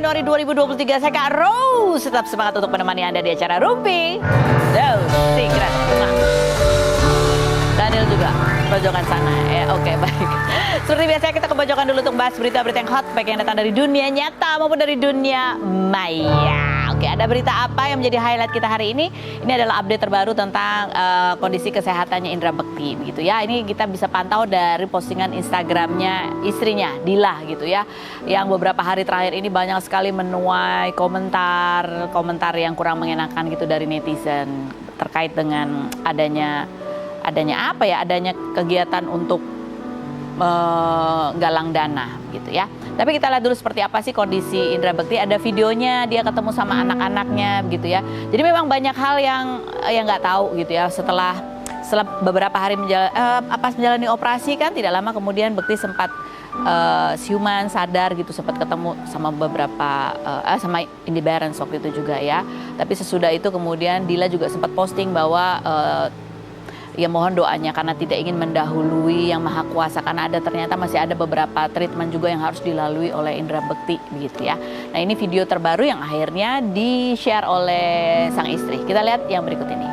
Januari 2023. Saya Kak Rose, tetap semangat untuk menemani Anda di acara Rumpi Secret. Daniel juga pojokan sana. Oke, baik. Seperti biasa kita ke pojokan dulu untuk bahas berita-berita yang hot, baik yang datang dari dunia nyata maupun dari dunia maya. Oke, ada berita apa yang menjadi highlight kita hari ini? Ini adalah update terbaru tentang kondisi kesehatannya Indra Bekti, begitu ya. Ini kita bisa pantau dari postingan Instagramnya istrinya, Dila, gitu ya. Yang beberapa hari terakhir ini banyak sekali menuai komentar yang kurang mengenakan gitu dari netizen terkait dengan adanya kegiatan untuk menggalang dana gitu ya. Tapi kita lihat dulu seperti apa sih kondisi Indra Bekti. Ada videonya dia ketemu sama anak-anaknya gitu ya. Jadi memang banyak hal yang nggak tahu gitu ya. Setelah beberapa hari menjalani operasi kan tidak lama kemudian Bekti sempat siuman, sadar gitu, sempat ketemu sama sama Indi Barens waktu itu juga ya. Tapi sesudah itu kemudian Dila juga sempat posting bahwa ya mohon doanya karena tidak ingin mendahului Yang Maha Kuasa, karena ternyata masih ada beberapa treatment juga yang harus dilalui oleh Indra Bekti begitu ya. Nah, ini video terbaru yang akhirnya di-share oleh sang istri. Kita lihat yang berikut ini.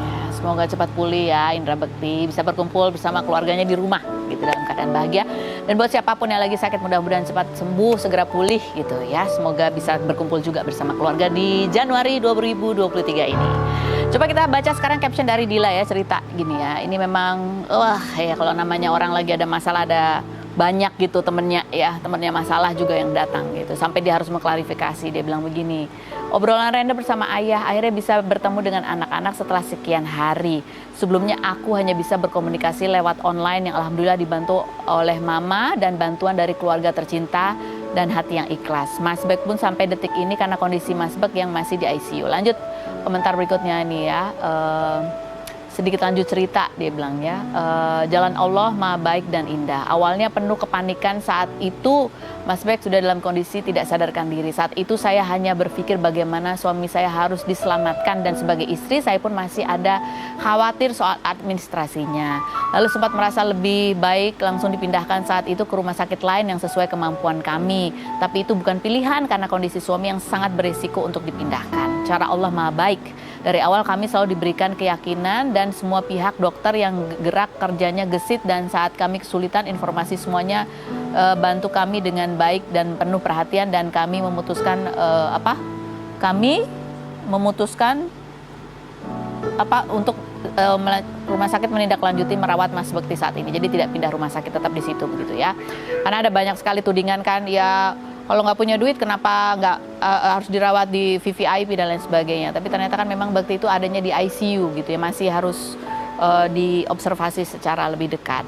Ya, semoga cepat pulih ya Indra Bekti, bisa berkumpul bersama keluarganya di rumah gitu dalam keadaan bahagia. Dan buat siapapun yang lagi sakit, mudah-mudahan cepat sembuh, segera pulih gitu ya. Semoga bisa berkumpul juga bersama keluarga di Januari 2023 ini. Coba kita baca sekarang caption dari Dila ya, cerita gini ya. Ini memang ya kalau namanya orang lagi ada masalah, ada banyak gitu temennya masalah juga yang datang gitu. Sampai dia harus mengklarifikasi, dia bilang begini. Obrolan random bersama ayah, akhirnya bisa bertemu dengan anak-anak setelah sekian hari. Sebelumnya aku hanya bisa berkomunikasi lewat online yang alhamdulillah dibantu oleh mama dan bantuan dari keluarga tercinta dan hati yang ikhlas. Mas Bek pun sampai detik ini karena kondisi Mas Bek yang masih di ICU. Lanjut komentar berikutnya nih ya. Sedikit lanjut cerita, dia bilang ya, jalan Allah maha baik dan indah. Awalnya penuh kepanikan saat itu Mas Bek sudah dalam kondisi tidak sadarkan diri. Saat itu saya hanya berpikir bagaimana suami saya harus diselamatkan, dan sebagai istri saya pun masih ada khawatir soal administrasinya. Lalu sempat merasa lebih baik langsung dipindahkan saat itu ke rumah sakit lain yang sesuai kemampuan kami. Tapi itu bukan pilihan karena kondisi suami yang sangat berisiko untuk dipindahkan. Cara Allah maha baik. Dari awal kami selalu diberikan keyakinan dan semua pihak dokter yang gerak kerjanya gesit, dan saat kami kesulitan informasi semuanya bantu kami dengan baik dan penuh perhatian, dan kami memutuskan untuk rumah sakit menindaklanjuti merawat Mas Bekti saat ini. Jadi tidak pindah rumah sakit, tetap di situ begitu ya. Karena ada banyak sekali tudingan kan ya, kalau nggak punya duit kenapa nggak harus dirawat di VVIP dan lain sebagainya. Tapi ternyata kan memang Bekti itu adanya di ICU gitu ya, masih harus diobservasi secara lebih dekat.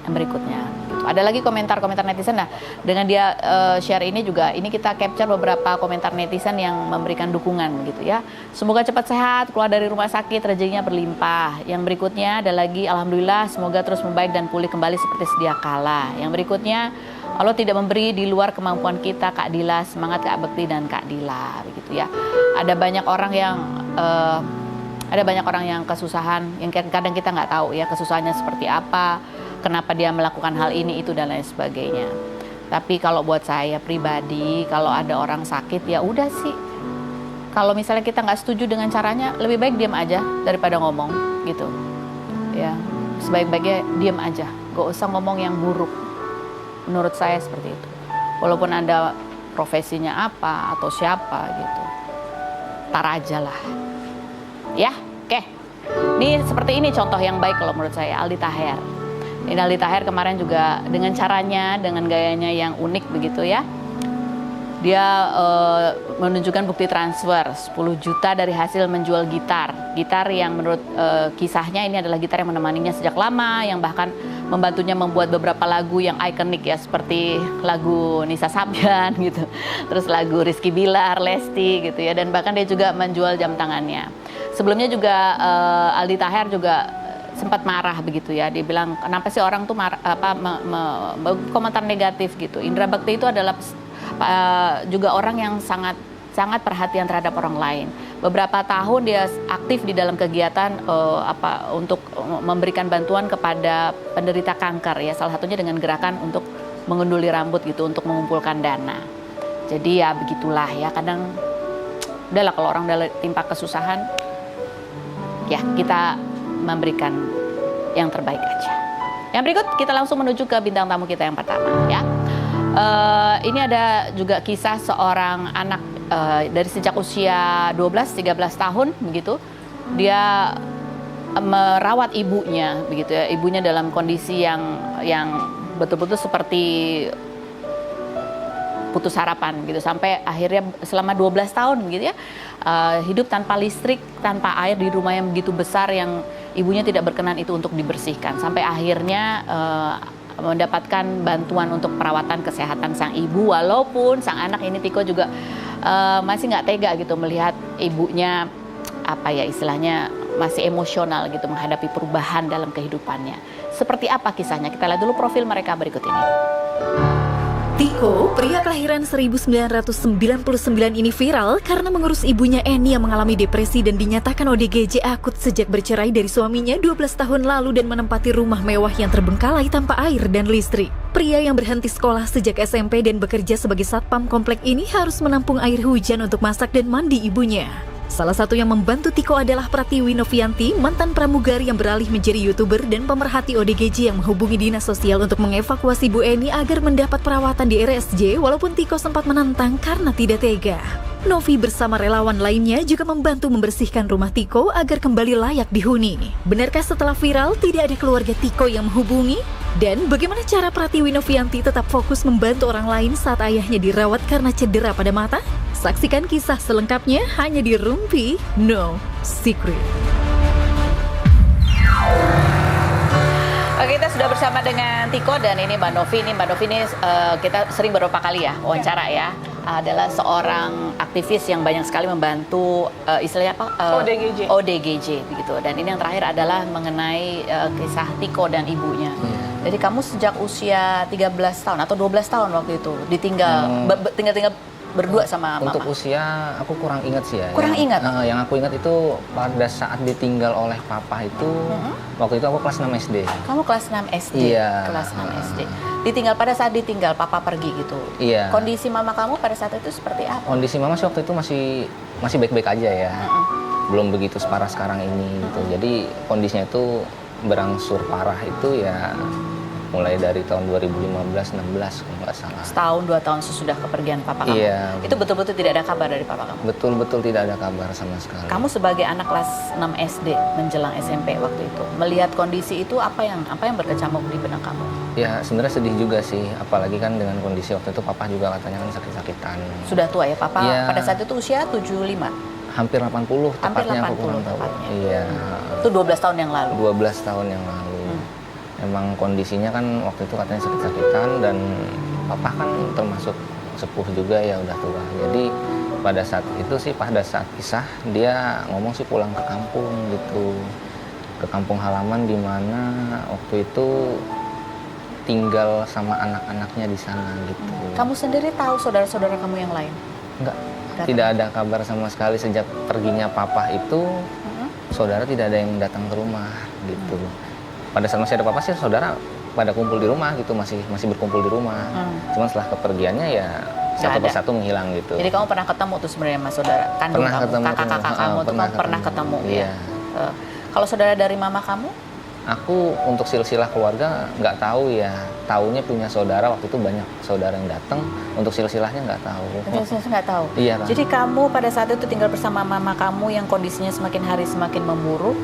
Yang berikutnya gitu. Ada lagi komentar-komentar netizen. Nah, dengan dia share ini juga, ini kita capture beberapa komentar netizen yang memberikan dukungan gitu ya. Semoga cepat sehat, keluar dari rumah sakit, rezekinya berlimpah. Yang berikutnya ada lagi, alhamdulillah semoga terus membaik dan pulih kembali seperti sedia kala. Yang berikutnya, Allah tidak memberi di luar kemampuan kita, Kak Dila. Semangat Kak Bekti dan Kak Dila, begitu ya. Ada banyak orang yang kesusahan, yang kadang kita nggak tahu ya kesusahannya seperti apa, kenapa dia melakukan hal ini itu dan lain sebagainya. Tapi kalau buat saya pribadi, kalau ada orang sakit ya udah sih. Kalau misalnya kita nggak setuju dengan caranya, lebih baik diam aja daripada ngomong gitu. Ya, sebaik-baiknya diam aja, gak usah ngomong yang buruk. Menurut saya seperti itu. Walaupun Anda profesinya apa atau siapa gitu, tar aja lah. Ya, oke. Ini seperti ini contoh yang baik kalau menurut saya, Aldi Taher. Ini Aldi Taher kemarin juga dengan caranya, dengan gayanya yang unik begitu ya. Dia menunjukkan bukti transfer 10 juta dari hasil menjual gitar. Gitar yang menurut kisahnya ini adalah gitar yang menemaninya sejak lama, yang bahkan membantunya membuat beberapa lagu yang ikonik ya, seperti lagu Nisa Sabyan gitu. Terus lagu Rizky Bilar, Lesti gitu ya, dan bahkan dia juga menjual jam tangannya. Sebelumnya juga Aldi Taher juga sempat marah begitu ya. Dia bilang kenapa sih orang tuh komentar negatif gitu. Indra Bekti itu adalah juga orang yang sangat perhatian terhadap orang lain. Beberapa tahun dia aktif di dalam kegiatan untuk memberikan bantuan kepada penderita kanker ya, salah satunya dengan gerakan untuk menggunduli rambut gitu, untuk mengumpulkan dana. Jadi ya begitulah ya, kadang udahlah kalau orang udah timpa kesusahan, ya kita memberikan yang terbaik aja. Yang berikut kita langsung menuju ke bintang tamu kita yang pertama ya. Ini ada juga kisah seorang anak dari sejak usia 12-13 tahun begitu. Dia merawat ibunya begitu ya. Ibunya dalam kondisi yang betul-betul seperti putus harapan gitu, sampai akhirnya selama 12 tahun gitu ya, hidup tanpa listrik, tanpa air di rumah yang begitu besar yang ibunya tidak berkenan itu untuk dibersihkan, sampai akhirnya mendapatkan bantuan untuk perawatan kesehatan sang ibu, walaupun sang anak ini Tiko juga masih nggak tega gitu melihat ibunya apa ya istilahnya masih emosional gitu menghadapi perubahan dalam kehidupannya. Seperti apa kisahnya? Kita lihat dulu profil mereka berikut ini. Tiko, pria kelahiran 1999 ini viral karena mengurus ibunya Eni yang mengalami depresi dan dinyatakan ODGJ akut sejak bercerai dari suaminya 12 tahun lalu dan menempati rumah mewah yang terbengkalai tanpa air dan listrik. Pria yang berhenti sekolah sejak SMP dan bekerja sebagai satpam komplek ini harus menampung air hujan untuk masak dan mandi ibunya. Salah satu yang membantu Tiko adalah Pratiwi Novianti, mantan pramugari yang beralih menjadi YouTuber dan pemerhati ODGJ yang menghubungi dinas sosial untuk mengevakuasi Bu Eni agar mendapat perawatan di RSJ, walaupun Tiko sempat menantang karena tidak tega. Novi bersama relawan lainnya juga membantu membersihkan rumah Tiko agar kembali layak dihuni. Benarkah setelah viral tidak ada keluarga Tiko yang menghubungi? Dan bagaimana cara Pratiwi Novianti tetap fokus membantu orang lain saat ayahnya dirawat karena cedera pada mata? Saksikan kisah selengkapnya hanya di Rumpi No Secret. Oke, kita sudah bersama dengan Tiko dan ini Mbak Novi. Ini Mbak Novi ini kita sering beberapa kali ya wawancara ya. Adalah seorang aktivis yang banyak sekali membantu istilahnya apa? ODGJ begitu. Dan ini yang terakhir adalah mengenai kisah Tiko dan ibunya. Jadi kamu sejak usia 13 tahun atau 12 tahun waktu itu ditinggal tinggal berdua sama mama? Untuk usia aku kurang ingat sih ya. Kurang ingat? Yang aku ingat itu pada saat ditinggal oleh papa itu, waktu itu aku kelas 6 SD. Kamu kelas 6 SD? Iya. Kelas 6 SD. Ditinggal pada saat ditinggal papa pergi gitu? Iya. Kondisi mama kamu pada saat itu seperti apa? Kondisi mama sih waktu itu masih baik-baik aja ya. Belum begitu separah sekarang ini gitu. Jadi kondisinya itu berangsur parah itu ya mulai dari tahun 2015-16 kalau nggak salah. Setahun 2 tahun sesudah kepergian papa kamu. Iya. Itu betul-betul tidak ada kabar dari papa kamu. Betul-betul tidak ada kabar sama sekali. Kamu sebagai anak kelas 6 SD menjelang SMP waktu itu, melihat kondisi itu apa yang berkecamuk di benak kamu? Ya sebenarnya sedih juga sih, apalagi kan dengan kondisi waktu itu papa juga katanya kan sakit-sakitan. Sudah tua ya papa? Ya. Pada saat itu usia 75? Hampir 80 tepatnya. Hampir 80 tepatnya. Iya. Itu 12 tahun yang lalu? 12 tahun yang lalu. Emang kondisinya kan waktu itu katanya sakit-sakitan dan papa kan termasuk sepuh juga ya udah tua. Jadi pada saat itu sih pada saat pisah dia ngomong sih pulang ke kampung gitu. Ke kampung halaman di mana waktu itu tinggal sama anak-anaknya di sana gitu. Kamu sendiri tahu saudara-saudara kamu yang lain? Enggak. Tidak ada kabar sama sekali sejak perginya papa itu. Saudara tidak ada yang datang ke rumah gitu. Pada saat masih ada papa sih saudara pada kumpul di rumah gitu, masih berkumpul di rumah. Cuman setelah kepergiannya ya satu persatu menghilang gitu. Jadi kamu pernah ketemu tuh sebenarnya sama saudara kandung pernah kamu, ketemu, kakak-kakak kamu tuh kamu pernah ketemu iya. Ya. Kalau saudara dari mama kamu? Aku untuk silsilah keluarga nggak tahu ya. Taunya punya saudara waktu itu banyak saudara yang datang, untuk silsilahnya nggak tahu. Silsilahnya nggak tahu. Iya kan. Jadi kamu pada saat itu tinggal bersama mama kamu yang kondisinya semakin hari semakin memburuk.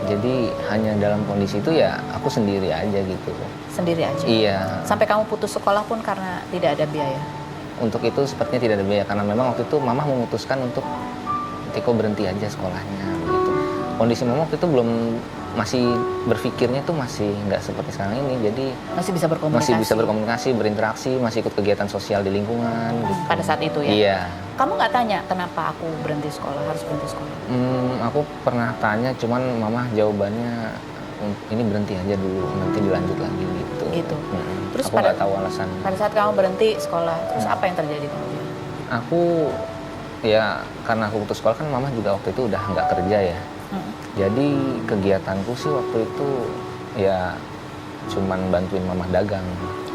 Jadi hanya dalam kondisi itu ya aku sendiri aja gitu. Sendiri aja? Iya. Sampai kamu putus sekolah pun karena tidak ada biaya? Untuk itu sepertinya tidak ada biaya karena memang waktu itu mama memutuskan untuk Tiko berhenti aja sekolahnya gitu. Kondisi mama waktu itu masih berpikirnya tuh masih nggak seperti sekarang ini, jadi masih bisa berkomunikasi, berinteraksi, masih ikut kegiatan sosial di lingkungan gitu. Pada saat itu ya? Iya. Kamu nggak tanya kenapa aku berhenti sekolah, harus berhenti sekolah? Aku pernah tanya, cuman mama jawabannya ini berhenti aja dulu, nanti dilanjut lagi gitu. Gitu. Terus aku nggak tahu alasan. Pada saat kamu berhenti sekolah, terus apa yang terjadi kemudian? Aku ya karena aku putus sekolah kan mama juga waktu itu udah nggak kerja ya. Jadi kegiatanku sih waktu itu ya cuman bantuin mama dagang.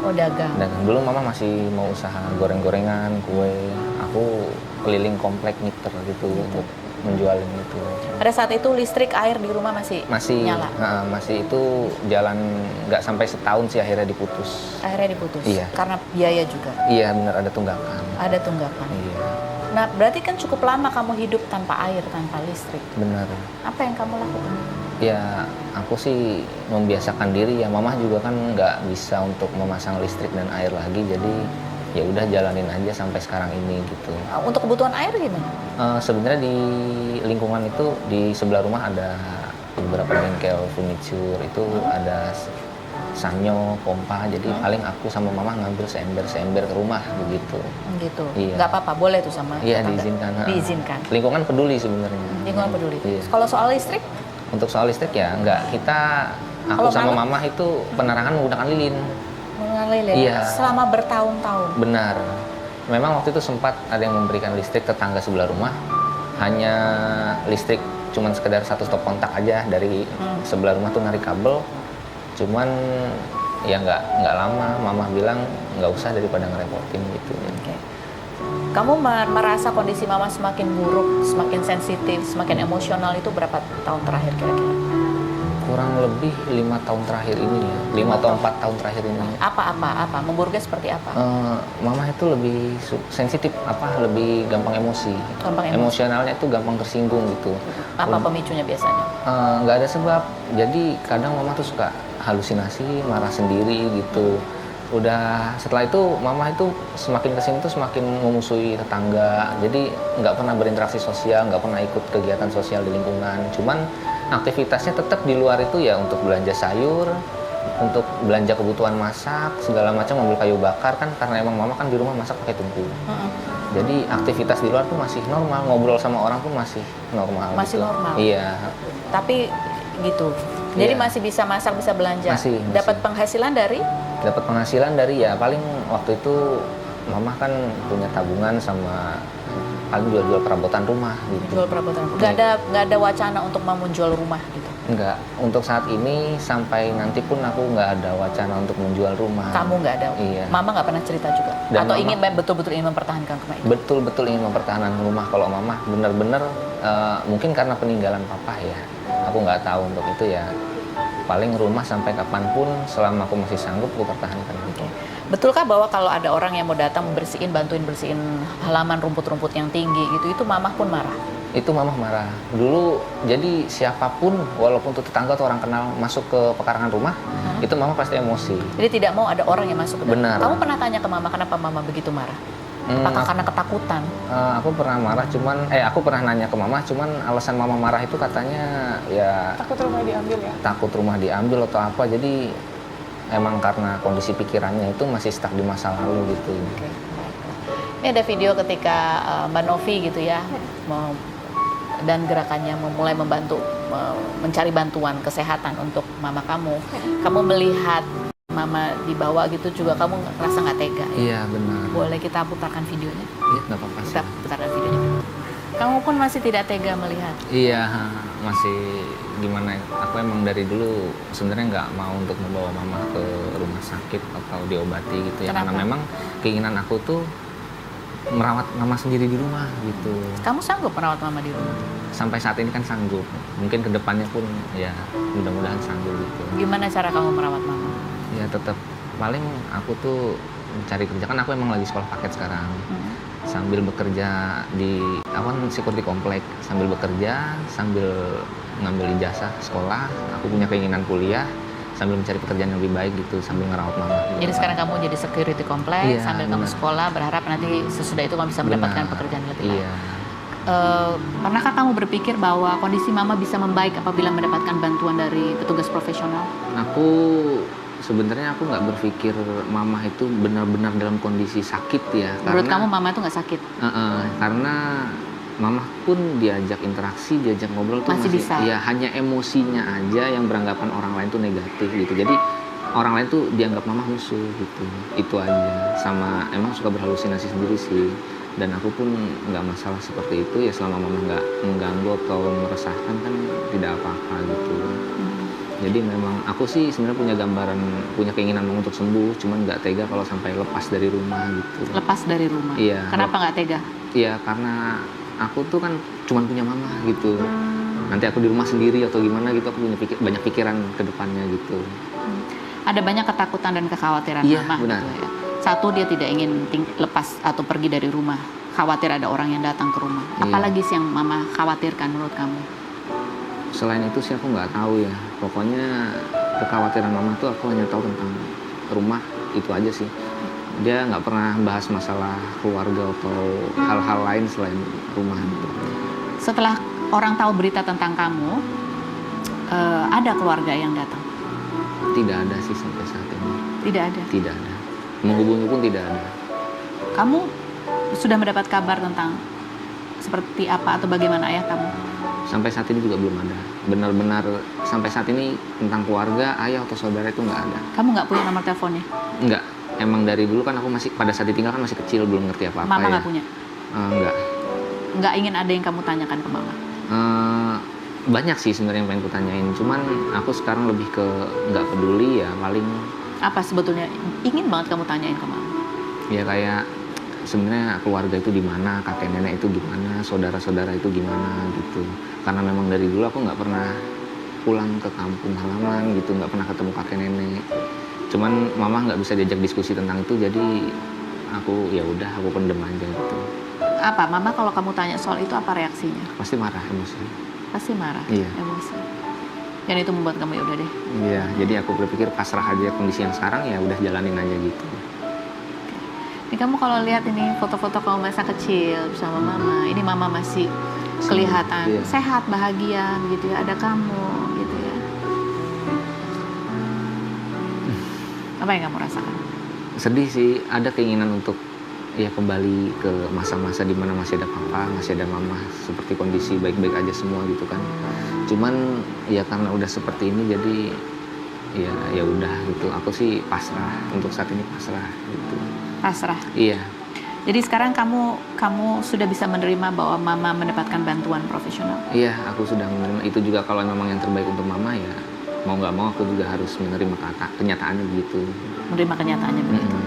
Oh, dagang. Dulu mama masih mau usaha goreng-gorengan, kue. Aku keliling komplek ngiter gitu untuk menjualin itu. Pada saat itu listrik, air di rumah masih nyala? Masih itu jalan nggak sampai setahun sih akhirnya diputus. Akhirnya diputus? Iya. Karena biaya juga? Iya benar, ada tunggakan. Ada tunggakan? Iya. Nah berarti kan cukup lama kamu hidup tanpa air, tanpa listrik. Benar. Apa yang kamu lakukan? Ya aku sih membiasakan diri ya, mama juga kan nggak bisa untuk memasang listrik dan air lagi, jadi ya udah jalanin aja sampai sekarang ini gitu. Untuk kebutuhan air gimana? Sebenarnya di lingkungan itu di sebelah rumah ada beberapa bengkel furniture, itu ada sanyo, pompa, jadi paling aku sama mama ngambil seember ke rumah begitu. Gitu. Iya. Nggak apa-apa, boleh tuh sama Iya, tetangga? diizinkan. Diizinkan. Lingkungan peduli sebenarnya. Lingkungan peduli. Iya. Kalau soal listrik? Untuk soal listrik ya nggak, aku Kalau sama malam? mama itu penerangan menggunakan lilin. Mengalir Iya. selama bertahun-tahun. Benar. Memang waktu itu sempat ada yang memberikan listrik tetangga sebelah rumah. Hanya listrik cuman sekedar satu stop kontak aja dari sebelah rumah tuh narik kabel. Cuman ya nggak lama, mama bilang nggak usah daripada ngerepotin gitu. Oke. Kamu merasa kondisi mama semakin buruk, semakin sensitif, semakin emosional itu berapa tahun terakhir kira-kira? Kurang lebih 5 tahun terakhir ini ya, 5 atau 4 tahun terakhir ini. Apa? Memburuknya seperti apa? Mama itu lebih sensitif, lebih gampang emosi. Gampang emosi. Emosionalnya itu gampang tersinggung gitu. Apa pemicunya biasanya? Nggak ada sebab. Jadi kadang mama tuh suka halusinasi, marah sendiri gitu. Udah setelah itu mama itu semakin kesini tuh semakin memusuhi tetangga. Jadi nggak pernah berinteraksi sosial, nggak pernah ikut kegiatan sosial di lingkungan. Cuman aktivitasnya tetap di luar itu ya, untuk belanja sayur, untuk belanja kebutuhan masak, segala macam, ambil kayu bakar kan, karena emang mama kan di rumah masak pakai tungku. Jadi aktivitas di luar tuh masih normal, ngobrol sama orang pun masih normal. Masih gitu. normal? Iya. Tapi gitu. Jadi Iya. masih bisa masak, bisa belanja. Masih. Dapat penghasilan dari? Dapat penghasilan dari ya paling waktu itu mama kan punya tabungan sama paling jual-jual perabotan rumah gitu. Jual perabotan. Nggak ada wacana untuk mau menjual rumah gitu? Enggak, untuk saat ini sampai nanti pun aku nggak ada wacana untuk menjual rumah. Kamu nggak ada? Iya. Mama nggak pernah cerita juga? Dan Atau mama- betul-betul ingin mempertahankan rumah itu? Betul-betul ingin mempertahankan rumah. Kalau mama benar-benar mungkin karena peninggalan papa ya, aku nggak tahu untuk itu ya. Paling rumah sampai kapanpun selama aku masih sanggup aku pertahankan. Oke. Betulkah bahwa kalau ada orang yang mau datang bantuin bersihin halaman rumput-rumput yang tinggi gitu, itu mamah pun marah? Itu mama marah. Dulu jadi siapapun, walaupun itu tetangga atau orang kenal masuk ke pekarangan rumah, itu mama pasti emosi. Jadi tidak mau ada orang yang masuk ke dalam. Benar. Kamu pernah tanya ke mama kenapa mama begitu marah? Apakah karena ketakutan? Aku pernah marah, aku pernah nanya ke mama, cuman alasan mama marah itu katanya ya Takut rumah diambil ya? takut rumah diambil atau apa. Jadi emang karena kondisi pikirannya itu masih stuck di masa lalu gitu. Oke. Ini ada video ketika Mbak Novi gitu ya, dan gerakannya mulai membantu mencari bantuan kesehatan untuk mama kamu. Kamu melihat mama dibawa gitu juga, kamu ngerasa nggak tega? Iya benar. Boleh kita putarkan videonya? Iya nggak apa-apa sih. Kita putarkan videonya. Kamu pun masih tidak tega melihat? Iya, masih gimana? Aku emang dari dulu sebenarnya nggak mau untuk membawa mama ke rumah sakit atau diobati gitu ya. Kenapa? Karena memang keinginan aku tuh merawat mama sendiri di rumah gitu. Kamu sanggup merawat mama di rumah? Sampai saat ini kan sanggup. Mungkin kedepannya pun ya mudah-mudahan sanggup gitu. Gimana cara kamu merawat mama? Ya tetap paling aku tuh mencari kerja, kan aku emang lagi sekolah paket sekarang. Sambil bekerja aku kan security komplek, sambil bekerja, sambil ngambil ijazah sekolah, aku punya keinginan kuliah, sambil mencari pekerjaan yang lebih baik gitu, sambil ngerawat mama. Jadi sekarang kamu jadi security kompleks, Iya, sambil kamu benar. sekolah, berharap nanti sesudah itu kamu bisa mendapatkan Benar. pekerjaan yang lebih baik. Iya. Pernahkah kamu berpikir bahwa kondisi mama bisa membaik apabila mendapatkan bantuan dari petugas profesional? Aku sebenarnya aku nggak berpikir mama itu benar-benar dalam kondisi sakit ya. Menurut karena, kamu mama itu nggak sakit? Karena mama pun diajak interaksi, diajak ngobrol tuh Masih bisa? Ya hanya emosinya aja yang beranggapan orang lain tuh negatif gitu. Jadi orang lain tuh dianggap mama musuh gitu. Itu aja. Sama emang suka berhalusinasi sendiri sih. Dan aku pun nggak masalah seperti itu ya, selama mama nggak mengganggu atau meresahkan kan tidak apa-apa gitu. Jadi memang aku sih sebenarnya punya keinginan untuk sembuh, cuman nggak tega kalau sampai lepas dari rumah gitu. Lepas dari rumah? Iya. Kenapa nggak tega? Iya, karena aku tuh kan cuman punya mama gitu. Nanti aku di rumah sendiri atau gimana gitu, aku punya banyak pikiran ke depannya gitu. Ada banyak ketakutan dan kekhawatiran Iya, mama benar. gitu ya. Satu, dia tidak ingin lepas atau pergi dari rumah, khawatir ada orang yang datang ke rumah. Iya. Apalagi sih yang mama khawatirkan menurut kamu? Selain itu sih aku nggak tahu ya. Pokoknya kekhawatiran mama tuh aku hanya tahu tentang rumah, itu aja sih. Dia nggak pernah bahas masalah keluarga atau hal-hal lain selain rumah gitu. Setelah orang tahu berita tentang kamu, ada keluarga yang datang? Tidak ada sih sampai saat ini. Tidak ada? Tidak ada. Menghubungi pun tidak ada. Kamu sudah mendapat kabar tentang seperti apa atau bagaimana ayah kamu? Sampai saat ini juga belum ada. Benar-benar sampai saat ini tentang keluarga, ayah atau saudara itu nggak ada. Kamu nggak punya nomor teleponnya? Nggak. Emang dari dulu kan aku masih, pada saat ditinggal kan masih kecil, belum ngerti apa-apa. Mama ya. nggak punya? Nggak. Nggak ingin ada yang kamu tanyakan ke mama? Banyak sih sebenarnya yang pengen kutanyain. Cuman aku sekarang lebih ke nggak peduli ya, paling Apa sebetulnya ingin banget kamu tanyain ke mama? ya kayak sebenarnya keluarga itu di mana, kakek nenek itu gimana, saudara-saudara itu gimana gitu. Karena memang dari dulu aku nggak pernah pulang ke kampung halaman gitu, nggak pernah ketemu kakek nenek. Cuman mama nggak bisa diajak diskusi tentang itu, jadi aku ya udah aku pendem aja gitu. Apa mama kalau kamu tanya soal itu apa reaksinya? Pasti marah, emosi. Pasti marah, Iya. emosi. Dan itu membuat kamu ya udah deh. Iya, jadi aku berpikir pasrah aja kondisi yang sekarang, ya udah jalanin aja gitu. Ini kamu kalau lihat ini foto-foto kamu masa kecil bersama mama, ini mama masih kelihatan Iya. sehat, bahagia gitu ya, ada kamu gitu ya. Apa yang kamu rasakan? Sedih sih, ada keinginan untuk ya kembali ke masa-masa di mana masih ada papa, masih ada mama, seperti kondisi baik-baik aja semua gitu kan. Cuman ya karena udah seperti ini, jadi ya udah gitu. Aku sih pasrah, untuk saat ini pasrah gitu. Pasrah. Iya. Jadi sekarang kamu sudah bisa menerima bahwa mama mendapatkan bantuan profesional. Iya, aku sudah menerima itu juga. Kalau memang yang terbaik untuk mama, ya mau nggak mau aku juga harus menerima kenyataannya begitu. Menerima kenyataannya begitu.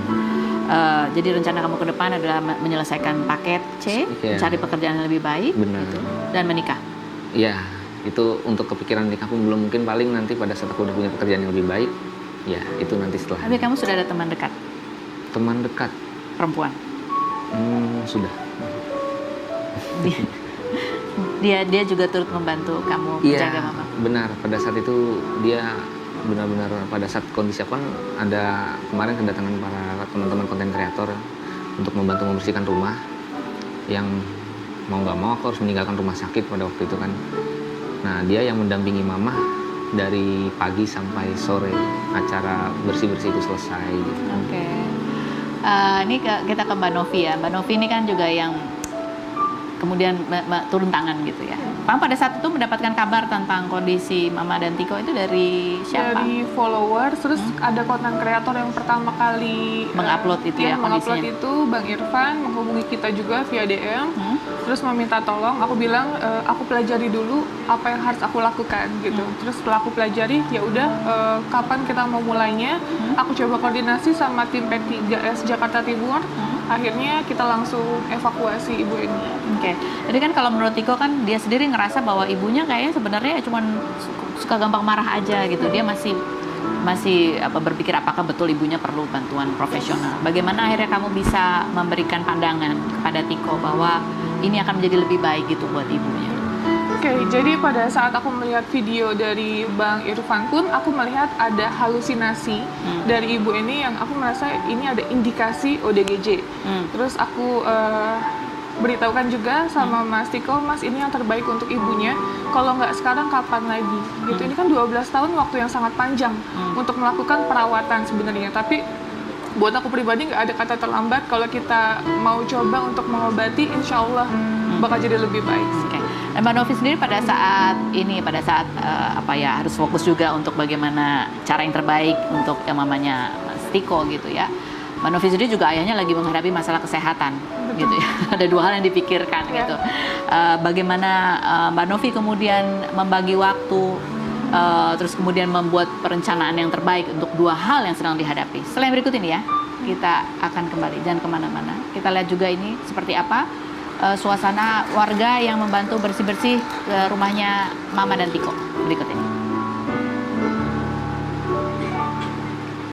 Jadi rencana kamu ke depan adalah menyelesaikan paket C, Iya. mencari pekerjaan yang lebih baik, Benar. gitu, dan menikah. Iya, itu untuk kepikiran nikah pun belum, mungkin paling nanti pada saat aku udah punya pekerjaan yang lebih baik, ya itu nanti setelah. Tapi kamu sudah ada teman dekat, Teman dekat, perempuan. sudah. Dia juga turut membantu kamu Iya, menjaga mama. benar. Pada saat itu dia benar-benar, pada saat kondisi aku kan ada kemarin kedatangan para teman-teman konten kreator untuk membantu membersihkan rumah, yang mau nggak mau aku harus meninggalkan rumah sakit pada waktu itu kan. Nah, dia yang mendampingi mama dari pagi sampai sore acara bersih-bersih itu selesai gitu. Oke. Ini kita ke Mbak Novi ya. Mbak Novi ini kan juga yang kemudian turun tangan gitu ya. Kamu pada saat itu mendapatkan kabar tentang kondisi Mama dan Tiko itu dari siapa? Dari followers, terus ada konten kreator yang pertama kali Mengupload itu ya mengupload kondisinya. itu Bang Irfan menghubungi kita juga via DM, terus meminta tolong. Aku bilang aku pelajari dulu apa yang harus aku lakukan gitu. Terus setelah aku pelajari, ya udah kapan kita mau mulainya? Aku coba koordinasi sama tim P3S Jakarta Timur. Akhirnya kita langsung evakuasi ibu ini. Oke. Jadi kan kalau menurut Tiko kan dia sendiri ngerasa bahwa ibunya kayaknya sebenarnya cuma suka gampang marah aja gitu. Dia masih berpikir apakah betul ibunya perlu bantuan profesional. Bagaimana akhirnya kamu bisa memberikan pandangan kepada Tiko bahwa ini akan menjadi lebih baik gitu buat ibunya? Oke, jadi pada saat aku melihat video dari Bang Irfan pun, aku melihat ada halusinasi dari ibu ini yang aku merasa ini ada indikasi ODGJ. Terus aku beritahukan juga sama Mas Tiko, Mas ini yang terbaik untuk ibunya, kalau nggak sekarang kapan lagi? Gitu. Ini kan 12 tahun waktu yang sangat panjang untuk melakukan perawatan sebenarnya, tapi buat aku pribadi nggak ada kata terlambat. Kalau kita mau coba untuk mengobati, insya Allah bakal jadi lebih baik. Oke. Dan Mbak Novi sendiri pada saat harus fokus juga untuk bagaimana cara yang terbaik untuk yang mamanya Mas Tiko gitu ya. Mbak Novi sendiri juga ayahnya lagi menghadapi masalah kesehatan gitu ya. Ada dua hal yang dipikirkan gitu. Bagaimana Mbak Novi kemudian membagi waktu terus kemudian membuat perencanaan yang terbaik untuk dua hal yang sedang dihadapi. Setelah yang berikut ini ya, kita akan kembali, jangan kemana-mana. Kita lihat juga ini seperti apa suasana warga yang membantu bersih-bersih rumahnya Mama dan Tiko berikut ini.